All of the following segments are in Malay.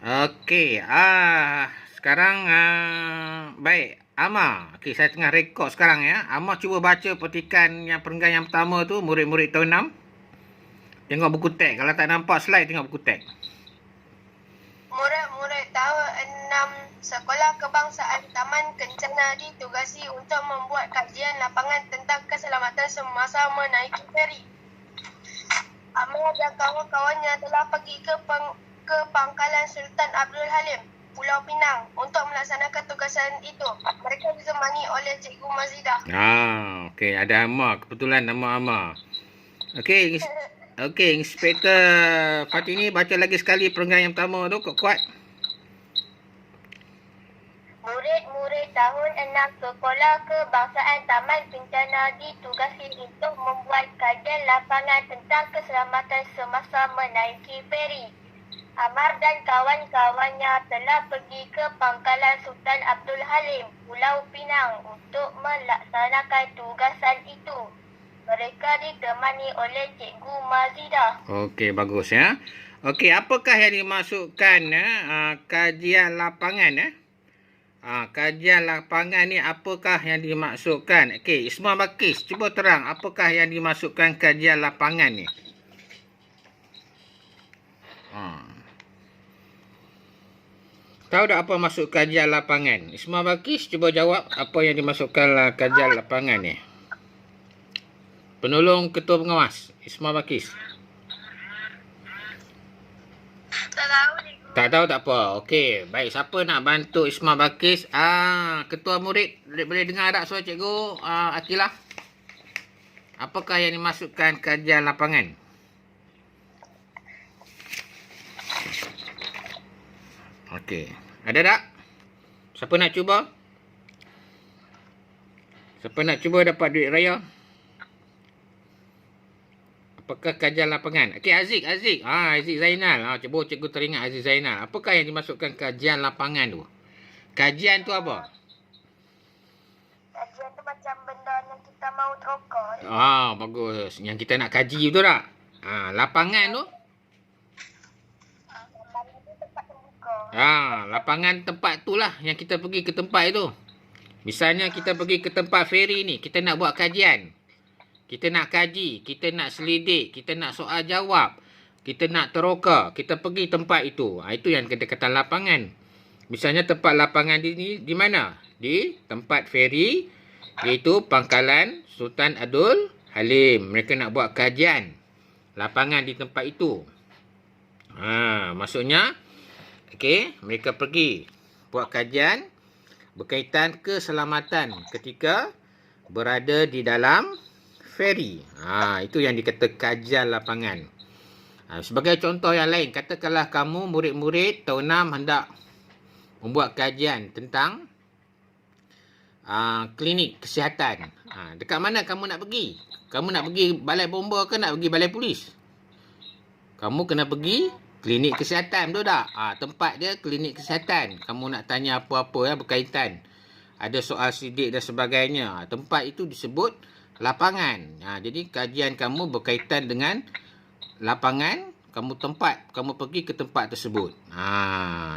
Okey, sekarang baik, Amar. Okey, saya tengah rekod sekarang ya. Amar cuba baca petikan yang perenggan yang pertama tu, murid-murid tahun 6. Tengok buku teks. Kalau tak nampak slide, tengok buku teks. Murid-murid tahun 6 Sekolah Kebangsaan Taman Kencana ditugasi untuk membuat kajian lapangan tentang keselamatan semasa menaiki feri. Amar dan kawan-kawannya telah pergi ke pangkalan Sultan Abdul Halim, Pulau Pinang untuk melaksanakan tugasan itu. Mereka ditemani oleh Cikgu Mazidah. Okey, ada Amar. Kebetulan nama Amar. Okey, Inspektor Fatini baca lagi sekali perenggan yang pertama tu, kuat-kuat. Murid-murid tahun 6 Sekolah Kebangsaan Taman Kencana ditugasi untuk membuat kajian lapangan tentang keselamatan semasa menaiki feri. Amar dan kawan-kawannya telah pergi ke pangkalan Sultan Abdul Halim, Pulau Pinang untuk melaksanakan tugasan itu. Mereka ditemani oleh Cikgu Mazidah. Okey, bagus ya. Okey, apakah yang dimasukkan kajian lapangan kajian lapangan ni apakah yang dimaksudkan? Okey, Ismail Bakis, cuba terang apakah yang dimasukkan kajian lapangan ni? Tahu tak apa maksud kajian lapangan? Ismail Bakis, cuba jawab apa yang dimasukkan kajian lapangan ni. Penolong Ketua Pengawas, Ismail Bakis. Tak tahu ni. Tak tahu tak apa. Okey, baik. Siapa nak bantu Ismail Bakis? Ketua murid, boleh dengar tak suara cikgu Akilah? Apakah yang dimasukkan kajian lapangan? Okey. Ada tak? Siapa nak cuba? Siapa nak cuba dapat duit raya? Apakah kajian lapangan? Okey, Aziz. Aziz Zainal. Cuba cikgu teringat Aziz Zainal. Apakah yang dimasukkan kajian lapangan tu? Kajian tu apa? Kajian tu macam benda yang kita mau teroka. Bagus. Yang kita nak kaji betul tak? Lapangan tu? Lapangan tu tempat terbuka. Lapangan tempat tu lah yang kita pergi ke tempat itu. Misalnya kita pergi ke tempat feri ni, kita nak buat kajian. Kita nak kaji, kita nak selidik, kita nak soal jawab, kita nak teroka, kita pergi tempat itu. Itu yang kita kata lapangan. Misalnya tempat lapangan di mana? Di tempat feri, iaitu pangkalan Sultan Abdul Halim. Mereka nak buat kajian lapangan di tempat itu. Maksudnya, mereka pergi buat kajian berkaitan keselamatan ketika berada di dalam feri. Itu yang dikata kajian lapangan. Sebagai contoh yang lain, katakanlah kamu murid-murid tahun 6 hendak membuat kajian tentang klinik kesihatan. Dekat mana kamu nak pergi? Kamu nak pergi balai bomba ke nak pergi balai polis? Kamu kena pergi klinik kesihatan, betul tak? Tempat dia klinik kesihatan. Kamu nak tanya apa-apa berkaitan. Ada soal sidik dan sebagainya. Tempat itu disebut lapangan. Jadi kajian kamu berkaitan dengan lapangan, kamu pergi ke tempat tersebut.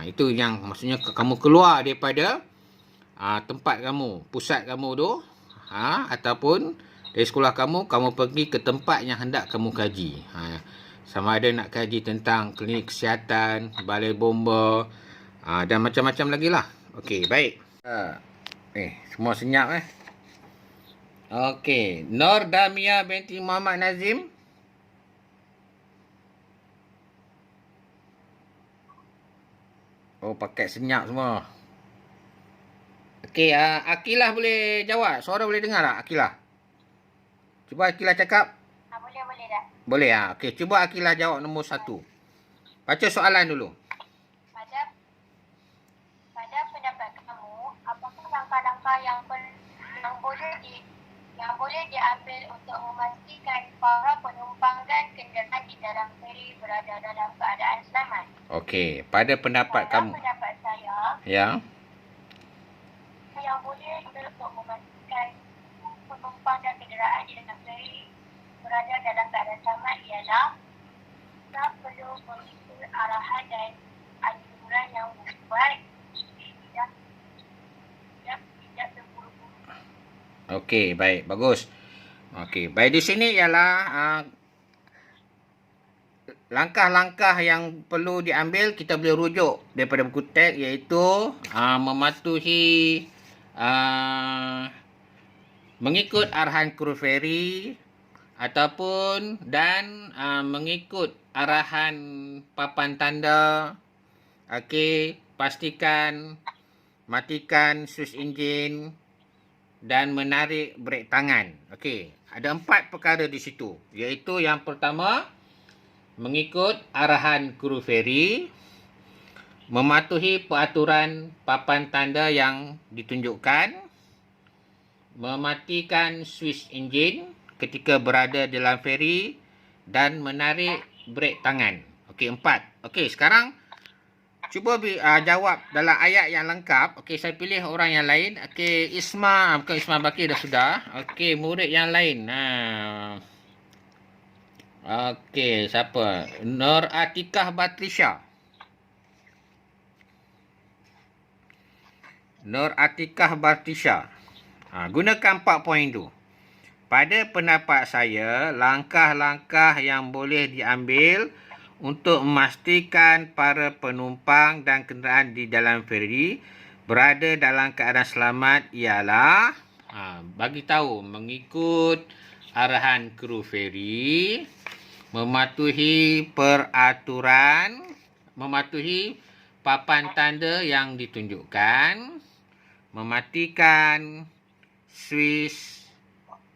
Itu yang maksudnya kamu keluar daripada tempat kamu, pusat kamu tu, ataupun dari sekolah kamu pergi ke tempat yang hendak kamu kaji. Sama ada nak kaji tentang klinik kesihatan, balai bomba, dan macam-macam lagi lah. Okey, baik. Semua senyap Okey, Nur Damia binti Muhammad Nazim. Pakai senyap semua. Okey, Akilah boleh jawab. Suara boleh dengar tak, Akilah? Cuba Akilah cakap. Boleh dah. Boleh Okey, cuba Akilah jawab nombor 1. Baca soalan dulu. Pada pendapat kamu, apakah langkah-langkah yang boleh diambil untuk memastikan para penumpang dan kenderaan di dalam feri berada dalam keadaan selamat? Okey, pada pendapat kamu. Pada pendapat saya, yang boleh diambil untuk memastikan penumpang dan kenderaan di dalam feri berada dalam keadaan selamat ialah kita perlu mengikuti arahan dan anjuran peraturan yang membuat tidak terburu-buru. Okey, baik. Bagus. Okey, baik, di sini ialah langkah-langkah yang perlu diambil, kita boleh rujuk daripada buku teks, iaitu mematuhi mengikut arahan kru feri ataupun dan mengikut arahan papan tanda. Okey, pastikan matikan switch enjin dan menarik brek tangan. Okey, ada 4 perkara di situ, iaitu yang pertama, mengikut arahan kru feri, mematuhi peraturan papan tanda yang ditunjukkan, mematikan switch enjin ketika berada dalam feri dan menarik brek tangan. Okey, 4. Okey, sekarang cuba jawab dalam ayat yang lengkap. Okey, saya pilih orang yang lain. Okey, bukan Isma Bakir dah sudah. Okey, murid yang lain. Okey, siapa? Nur Atikah Batrisha. Nur Atikah Batrisha. Gunakan 4 poin tu. Pada pendapat saya, langkah-langkah yang boleh diambil untuk memastikan para penumpang dan kenderaan di dalam feri berada dalam keadaan selamat ialah bagi tahu mengikut arahan kru feri, mematuhi peraturan, mematuhi papan tanda yang ditunjukkan, mematikan switch,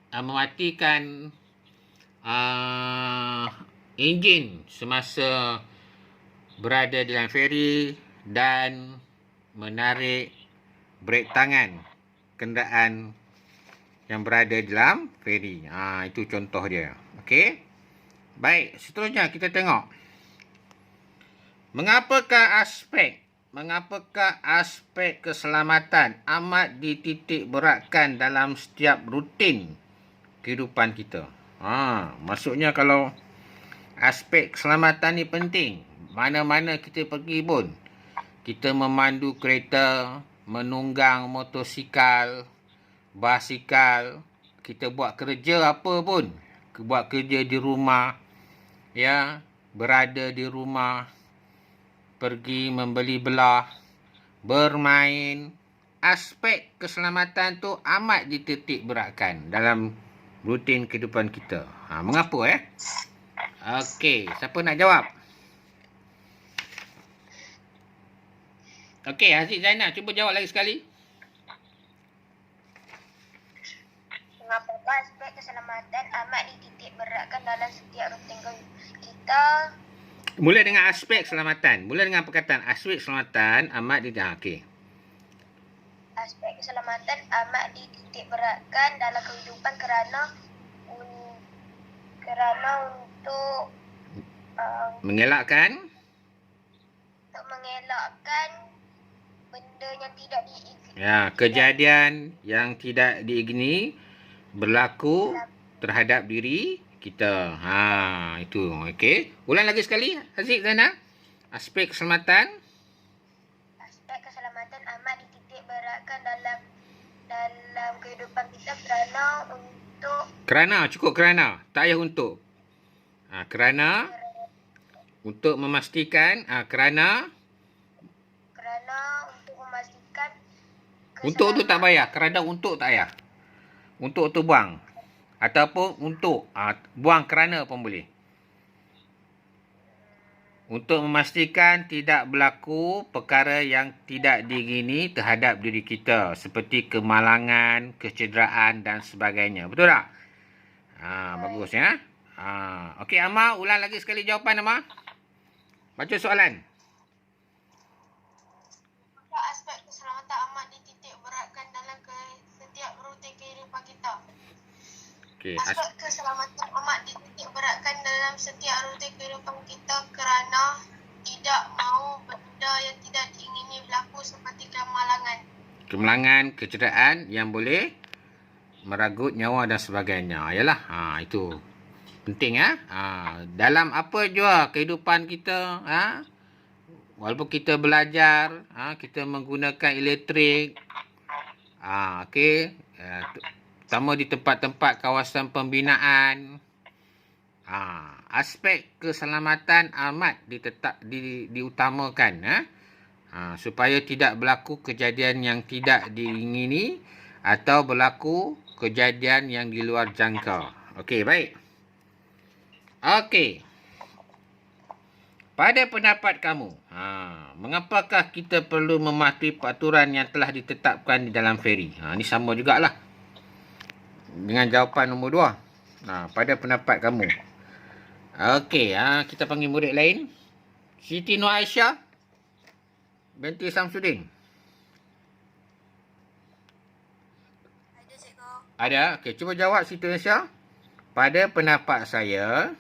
mematikan enjin semasa berada dalam feri dan menarik brek tangan kenderaan yang berada dalam feri. Itu contoh dia. Okey. Baik, seterusnya kita tengok. Mengapakah aspek keselamatan amat dititik beratkan dalam setiap rutin kehidupan kita? Maksudnya kalau aspek keselamatan ni penting, mana-mana kita pergi pun, kita memandu kereta, menunggang motosikal, basikal, kita buat kerja apa pun, buat kerja di rumah, ya, berada di rumah, pergi membeli belah, bermain, aspek keselamatan tu amat dititik beratkan dalam rutin kehidupan kita. Mengapa Okey, siapa nak jawab? Okey, Haziq Zainal, cuba jawab lagi sekali. Mengapakah aspek keselamatan amat dititik beratkan dalam setiap rutin kita? Mula dengan aspek keselamatan. Mula dengan perkataan aspek keselamatan amat okey. Aspek keselamatan amat dititik beratkan dalam kehidupan kerana untuk mengelakkan benda yang tidak diingini. Kejadian yang tidak diingini berlaku terhadap diri kita. Itu. Okey. Ulang lagi sekali, Haziq Zainal. Aspek keselamatan. Aspek keselamatan amat dititik beratkan dalam kehidupan kita cukup kerana. Tak payah untuk. Kerana untuk memastikan kerana untuk memastikan untuk tu tak payah. Kerana untuk tak payah. Untuk tu buang. Ataupun untuk buang kerana pun boleh. Untuk memastikan tidak berlaku perkara yang tidak diingini terhadap diri kita, seperti kemalangan, kecederaan dan sebagainya. Betul tak? Bagus ya. Okey, Amar, ulang lagi sekali jawapan, Amar. Baca soalan. Aspek keselamatan amat dititik beratkan dalam setiap rutin kehidupan kita. Okay. Aspek keselamatan amat dititik beratkan dalam setiap rutin kehidupan kita kerana tidak mahu benda yang tidak diingini berlaku seperti kemalangan, kecederaan yang boleh meragut nyawa dan sebagainya. Yalah, itu penting dalam apa jua kehidupan kita, walaupun kita belajar, kita menggunakan elektrik, okey, terutama di tempat-tempat kawasan pembinaan, aspek keselamatan amat diutamakan, supaya tidak berlaku kejadian yang tidak diingini atau berlaku kejadian yang di luar jangka. Okey, baik. Okey. Pada pendapat kamu, mengapakah kita perlu mematuhi peraturan yang telah ditetapkan di dalam feri? Ini sama jugalah dengan jawapan nombor 2. Pada pendapat kamu. Okey, kita panggil murid lain. Siti Nur Aisyah binti Samsudin. Ada, cikgu. Ada? Okey, cuba jawab Siti Aisyah. Pada pendapat saya,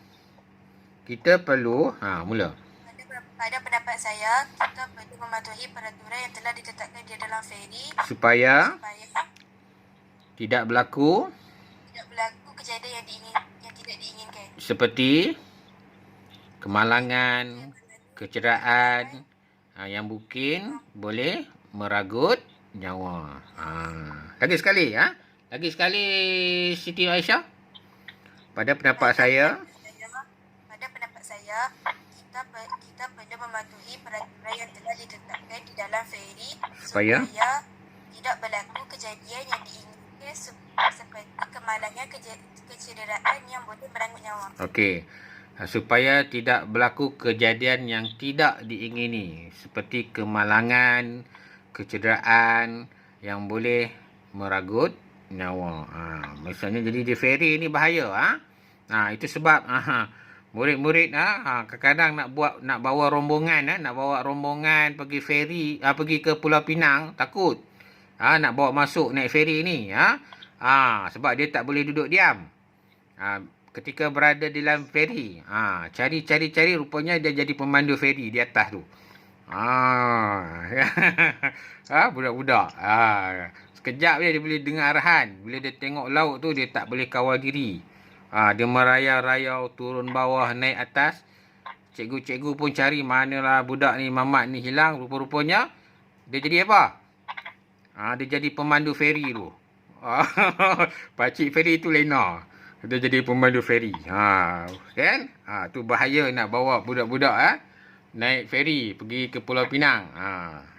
kita perlu, mula. Pada pendapat saya, kita perlu mematuhi peraturan yang telah ditetapkan di dalam feri Supaya tidak berlaku kejadian yang tidak diinginkan. Seperti kemalangan, kecederaan, yang mungkin boleh meragut nyawa. Lagi sekali, Lagi sekali Siti Aisyah. Pada pendapat saya, kita perlu mematuhi peraturan yang telah ditetapkan di dalam feri supaya tidak berlaku kejadian yang diinginkan seperti kemalangan, kecederaan yang boleh merenggut nyawa. Okey. Supaya tidak berlaku kejadian yang tidak diingini seperti kemalangan, kecederaan yang boleh meragut nyawa. Misalnya jadi di feri ni bahaya, itu sebab murid-murid kadang-kadang nak bawa rombongan pergi feri, pergi ke Pulau Pinang, takut. Nak bawa masuk naik feri ni, sebab dia tak boleh duduk diam. Ketika berada di dalam feri, cari rupanya dia jadi pemandu feri di atas tu. Budak-budak. Sekejap dia boleh dengar arahan. Bila dia tengok laut tu, dia tak boleh kawal diri. Dia merayau-rayau, turun bawah, naik atas. Cikgu-cikgu pun cari manalah budak ni, mamat ni hilang. Rupa-rupanya, dia jadi apa? Dia jadi pemandu feri tu. Pakcik feri tu Lena. Dia jadi pemandu feri. Kan? Tu bahaya nak bawa budak-budak naik feri pergi ke Pulau Pinang.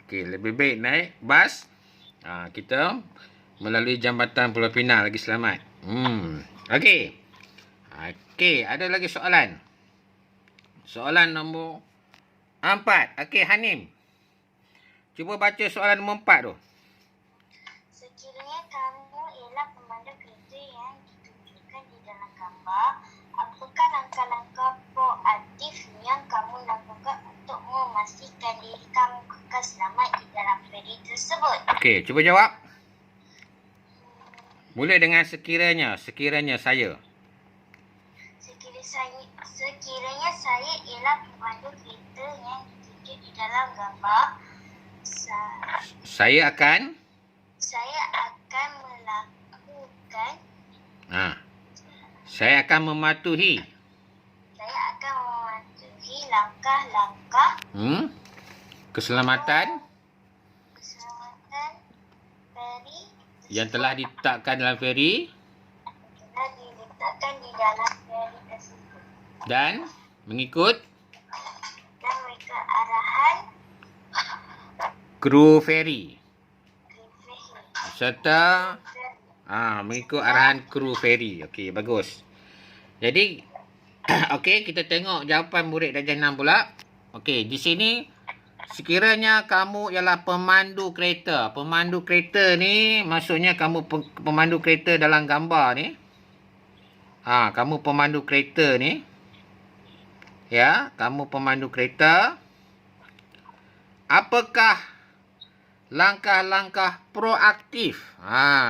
Okey, lebih baik naik bas. Kita melalui jambatan Pulau Pinang lagi selamat. Okey. Okey, ada lagi soalan. Soalan nombor 4. Okey, Hanim. Cuba baca soalan nombor 4 tu. Sekiranya kamu ialah pemandu kereta yang ditunjukkan di dalam gambar, apakah langkah-langkah proaktif yang kamu lakukan untuk memastikan diri kamu kekal selamat di dalam feri tersebut? Okey, cuba jawab. Mula dengan sekiranya saya. Sekiranya saya ialah pemandu kereta yang ditunjuk di dalam gambar, Saya akan melakukan Saya akan mematuhi langkah-langkah keselamatan feri yang telah ditetapkan dalam feri tersebut dan mengikut arahan kru feri serta mengikut arahan kru feri. Okey, bagus. Jadi okey, kita tengok jawapan murid darjah 6 pula. Okey, di sini sekiranya kamu ialah pemandu kereta. Pemandu kereta ni maksudnya kamu pemandu kereta dalam gambar ni. Kamu pemandu kereta ni. Ya, kamu pemandu kereta. Apakah langkah-langkah proaktif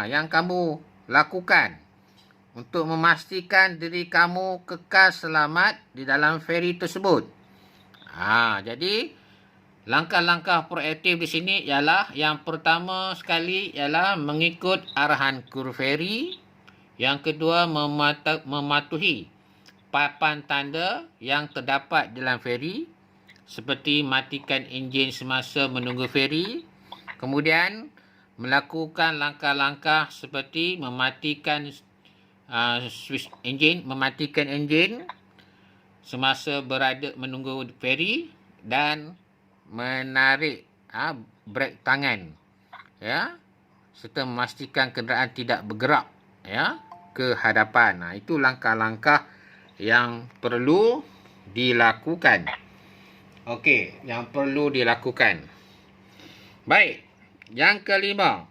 yang kamu lakukan untuk memastikan diri kamu kekal selamat di dalam feri tersebut? Jadi langkah-langkah proaktif di sini ialah yang pertama sekali ialah mengikut arahan kru feri, yang kedua mematuhi papan tanda yang terdapat dalam feri seperti matikan enjin semasa menunggu feri, kemudian melakukan langkah-langkah seperti mematikan switch enjin, mematikan enjin semasa berada menunggu feri dan menarik brek tangan, ya, serta memastikan kenderaan tidak bergerak, ya, ke hadapan. Itu langkah-langkah yang perlu dilakukan. Okey, yang perlu dilakukan. Baik, yang kelima.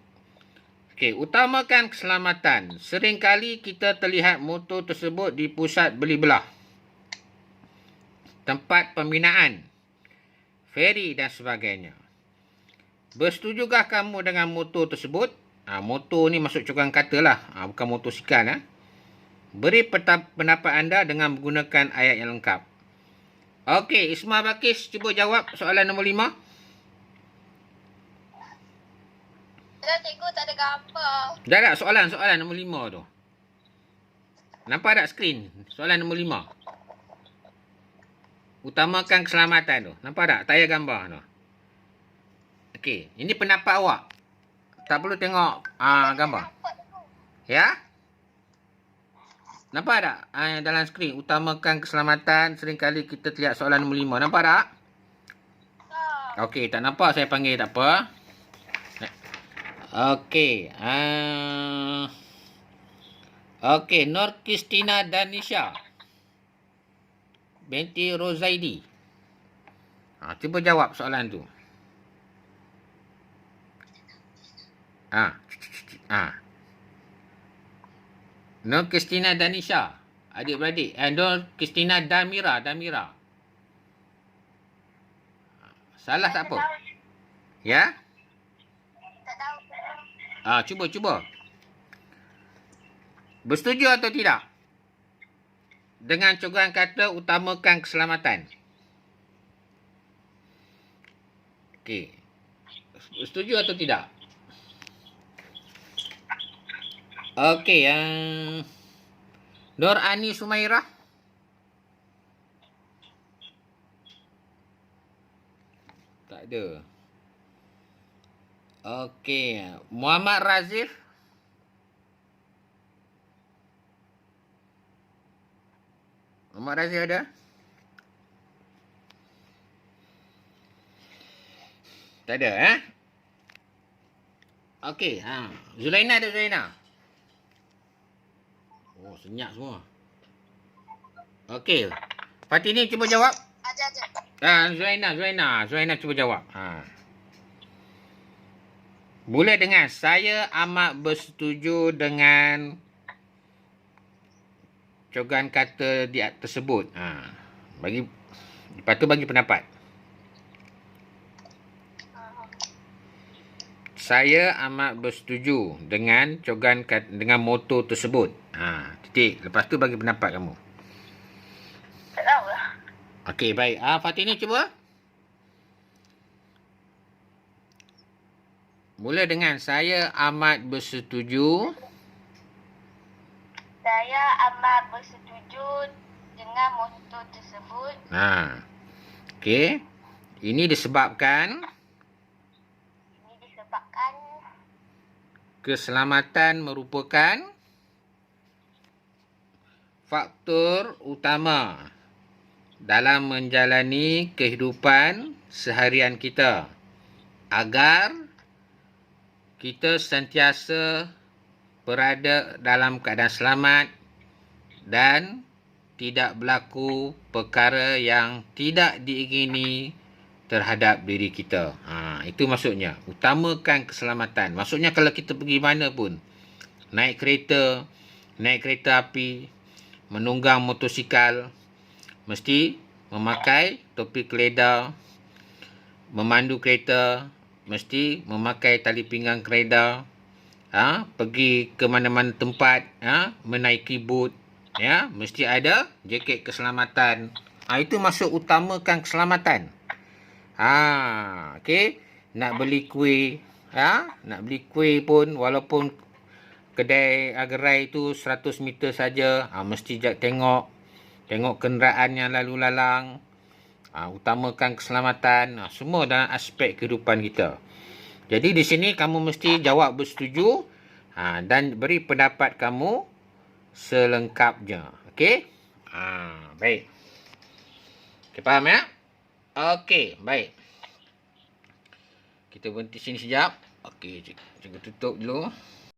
Okey, utamakan keselamatan. Seringkali kita terlihat motor tersebut di pusat beli belah, tempat pembinaan, feri dan sebagainya. Bersetujukah kamu dengan motor tersebut? Motor ni masuk cokan kata lah, bukan motosikal. Beri pendapat anda dengan menggunakan ayat yang lengkap. Okey, Isma Bakis cuba jawab soalan nombor 5. Dah cikgu tak ada gambar. Dah tak soalan nombor 5 tu. Nampak tak skrin? Soalan nombor 5. Utamakan keselamatan tu. Nampak tak? Tak payah gambar tu. Okey, ini pendapat awak. Tak perlu tengok gambar. Ya? Nampak tak? Dalam skrin, utamakan keselamatan. Seringkali kita terlihat soalan nombor 5. Nampak tak? Okey, tak nampak saya panggil tak apa. Okey. Okey, Nur Kristina Danisha binti Rozaidi. Cuba jawab soalan tu. Nur Kristina Danisha, adik-beradik. Nur Kristina Damira. Salah tak apa? Ya? Tak tahu. Cuba. Bersetuju atau tidak? Dengan cokohan kata utamakan keselamatan. Okey. Setuju atau tidak? Okey, Nur Ani Sumairah. Tak ada. Okey, Muhammad Razif. Muhammad Razif ada? Tak ada, Okey, Zulaina ada, Zulaina? Oh, senyap semua. Okey. Fatini cuba jawab. Ada. Zulaina cuba jawab. Mula dengan saya amat bersetuju dengan cokohan kata di tersebut. Lepas tu bagi pendapat. Saya amat bersetuju dengan cokohan kata, dengan motor tersebut. Titik. Lepas tu bagi pendapat kamu. Tak tahu lah. Okey, baik. Fatini cuba. Mula dengan saya amat bersetuju. Saya amat bersetuju dengan motor tersebut. Okey. Ini disebabkan keselamatan merupakan faktor utama dalam menjalani kehidupan seharian kita agar kita sentiasa berada dalam keadaan selamat dan tidak berlaku perkara yang tidak diingini terhadap diri kita. Itu maksudnya. Utamakan keselamatan. Maksudnya kalau kita pergi mana pun, naik kereta api, menunggang motosikal, mesti memakai topi keledar, memandu kereta, mesti memakai tali pinggang kereta, pergi ke mana-mana tempat, menaiki boot, mesti ada jaket keselamatan. Itu maksud utamakan keselamatan. Okey. Nak beli kuih, nak beli kuih pun walaupun kedai gerai tu 100 meter saja, mesti tengok kenderaan yang lalu lalang. Utamakan keselamatan. Semua dalam aspek kehidupan kita. Jadi di sini kamu mesti jawab bersetuju dan beri pendapat kamu selengkapnya. Okey? Baik. Okey, faham ya? Okey, baik. Kita berhenti sini sekejap. Okey, cikgu tutup dulu.